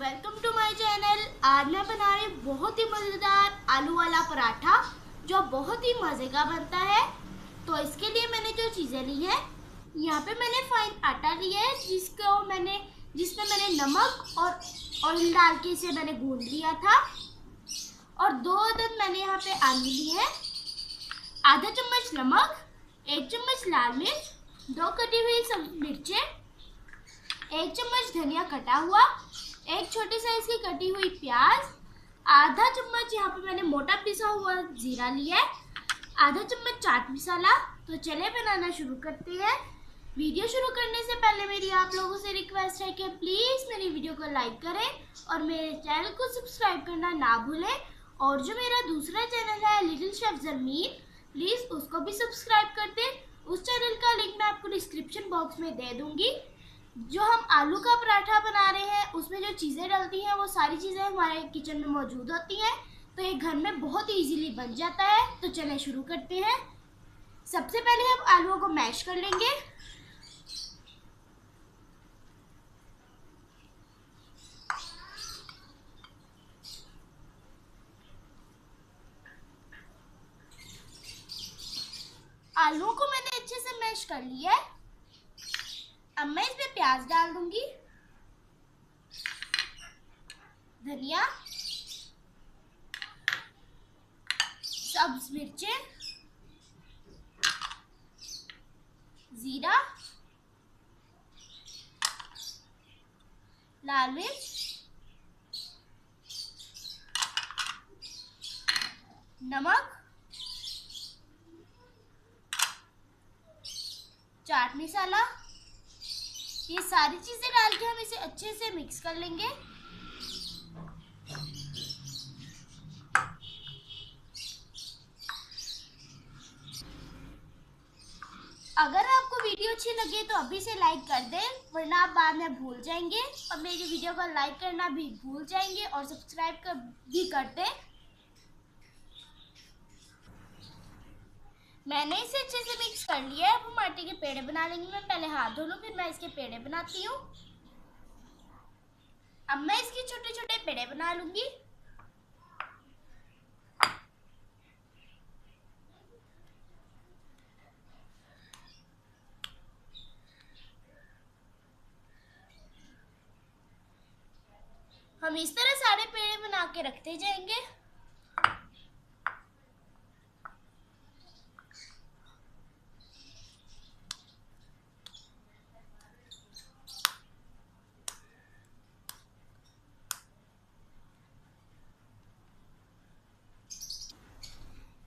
Welcome to my channel. आज मैं बना रही बहुत ही मज़ेदार आलू वाला पराठा जो बहुत ही मज़े का बनता है। तो इसके लिए मैंने जो चीज़ें ली है, यहाँ पे मैंने फाइन आटा लिया है जिसमें मैंने नमक और ऑयल डाल के इसे मैंने गूंद लिया था। और 2 अदद मैंने यहाँ पे आलू लिए हैं, आधा चम्मच नमक, 1 चम्मच लाल मिर्च, 2 कटी हुई मिर्चें, 1 चम्मच धनिया कटा हुआ, 1 छोटी साइज की कटी हुई प्याज, आधा चम्मच यहाँ पे मैंने मोटा पिसा हुआ जीरा लिया है, आधा चम्मच चाट मसाला। तो चले बनाना शुरू करते हैं। वीडियो शुरू करने से पहले मेरी आप लोगों से रिक्वेस्ट है कि प्लीज़ मेरी वीडियो को लाइक करें और मेरे चैनल को सब्सक्राइब करना ना भूलें। और जो मेरा दूसरा चैनल है लिटिल शेफ ज़रमीन, प्लीज़ उसको भी सब्सक्राइब कर दें। उस चैनल का लिंक मैं आपको डिस्क्रिप्शन बॉक्स में दे दूँगी। जो हम आलू का पराठा बना रहे हैं उसमें जो चीज़ें डलती हैं वो सारी चीज़ें हमारे किचन में मौजूद होती हैं, तो ये घर में बहुत ही इजीली बन जाता है। तो चलें शुरू करते हैं। सबसे पहले हम आलूओं को मैश कर लेंगे। आलूओं को मैंने अच्छे से मैश कर लिया है। अब मैं इसमें प्याज डाल दूंगी, धनिया, सब्ज मिर्चें, जीरा, लाल मिर्च, नमक, चाट मसाला, ये सारी चीजें डाल के हम इसे अच्छे से मिक्स कर लेंगे। अगर आपको वीडियो अच्छी लगे तो अभी से लाइक कर दें, वरना आप बाद में भूल जाएंगे और मेरी वीडियो को लाइक करना भी भूल जाएंगे और सब्सक्राइब भी कर दें। मैंने इसे अच्छे से मिक्स कर लिया है। अब हम आटे के पेड़े बना लेंगे। मैं पहले हाथ धो लूँ, फिर मैं इसके पेड़े बनाती हूँ। अब मैं इसके छोटे छोटे पेड़े बना लूंगी। हम इस तरह सारे पेड़े बना के रखते जाएंगे।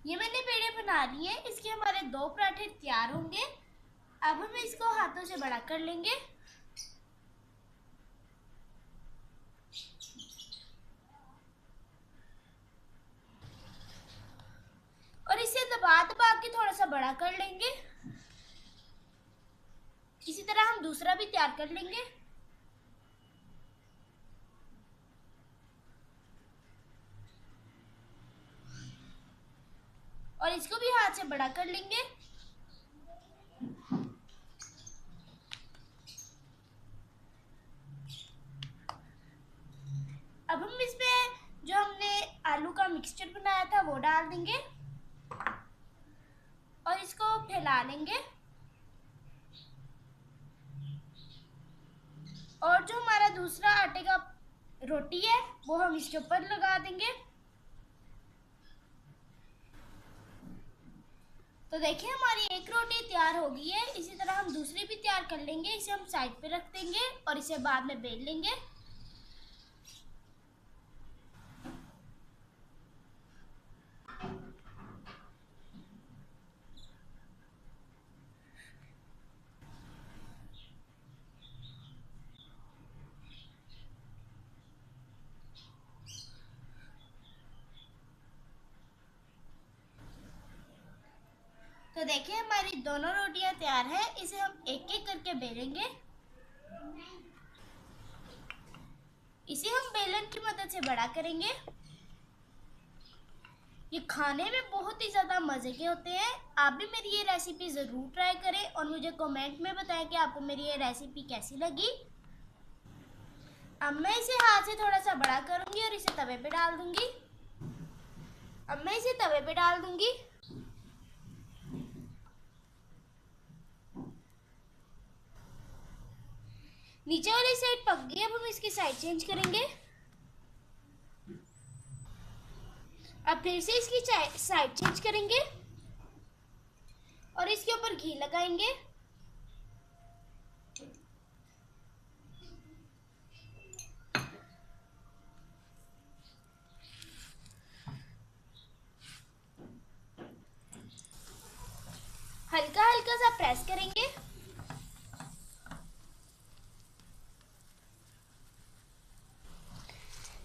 ये मैंने पेड़े बना लिए। इसके हमारे 2 पराठे तैयार होंगे। अब हम इसको हाथों से बड़ा कर लेंगे। और इसे दबा दबा के थोड़ा सा बड़ा कर लेंगे। इसी तरह हम दूसरा भी तैयार कर लेंगे। और इसको भी हाथ से बड़ा कर लेंगे। अब हम इसमें जो हमने आलू का मिक्सचर बनाया था वो डाल देंगे और इसको फैला लेंगे। और जो हमारा दूसरा आटे का रोटी है वो हम इसके ऊपर लगा देंगे। तो देखिए हमारी एक रोटी तैयार हो गई है। इसी तरह हम दूसरी भी तैयार कर लेंगे। इसे हम साइड पे रख देंगे और इसे बाद में बेल लेंगे। तो देखिए हमारी दोनों रोटियां तैयार है। इसे हम एक एक करके बेलेंगे। इसे हम बेलन की मदद से बड़ा करेंगे। ये खाने में बहुत ही ज़्यादा मज़े के होते हैं। आप भी मेरी ये रेसिपी ज़रूर ट्राई करें और मुझे कमेंट में बताएं कि आपको मेरी ये रेसिपी कैसी लगी। अब मैं इसे हाथ से थोड़ा सा बड़ा करूंगी और इसे तवे पे डाल दूंगी। अब मैं इसे तवे पे डाल दूंगी। नीचे वाली साइड पक गई, अब हम इसकी साइड चेंज करेंगे। अब फिर से इसकी साइड चेंज करेंगे और इसके ऊपर घी लगाएंगे। हल्का हल्का सा प्रेस करेंगे।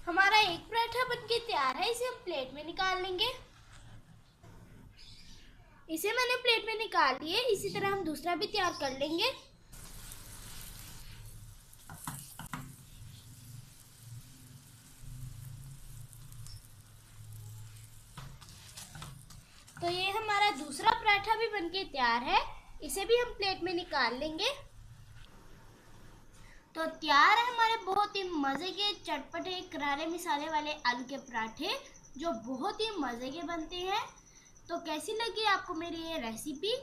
हमारा एक पराठा बनके तैयार है, इसे हम प्लेट में निकाल लेंगे। इसे मैंने प्लेट में निकाल लिए। इसी तरह हम दूसरा भी तैयार कर लेंगे। तो ये हमारा दूसरा पराठा भी बनके तैयार है, इसे भी हम प्लेट में निकाल लेंगे। तो तैयार है हमारे बहुत ही मज़े के चटपटे करारे मसाले वाले आलू के पराठे, जो बहुत ही मज़े के बनते हैं। तो कैसी लगी आपको मेरी ये रेसिपी?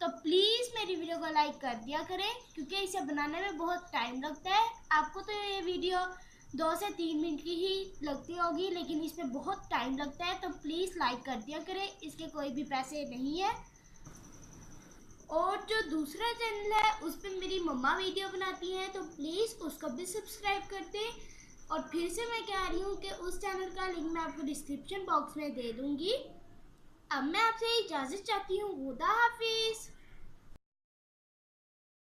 तो प्लीज़ मेरी वीडियो को लाइक कर दिया करें, क्योंकि इसे बनाने में बहुत टाइम लगता है। आपको तो ये वीडियो 2 से 3 मिनट की ही लगती होगी, लेकिन इसमें बहुत टाइम लगता है। तो प्लीज़ लाइक कर दिया करें, इसके कोई भी पैसे नहीं है। और जो दूसरा चैनल है उस पर मेरी मम्मा वीडियो बनाती हैं, तो प्लीज़ उसको भी सब्सक्राइब कर दें। और फिर से मैं कह रही हूँ कि उस चैनल का लिंक मैं आपको डिस्क्रिप्शन बॉक्स में दे दूँगी। अब मैं आपसे इजाज़त चाहती हूँ। खुदा हाफिज़।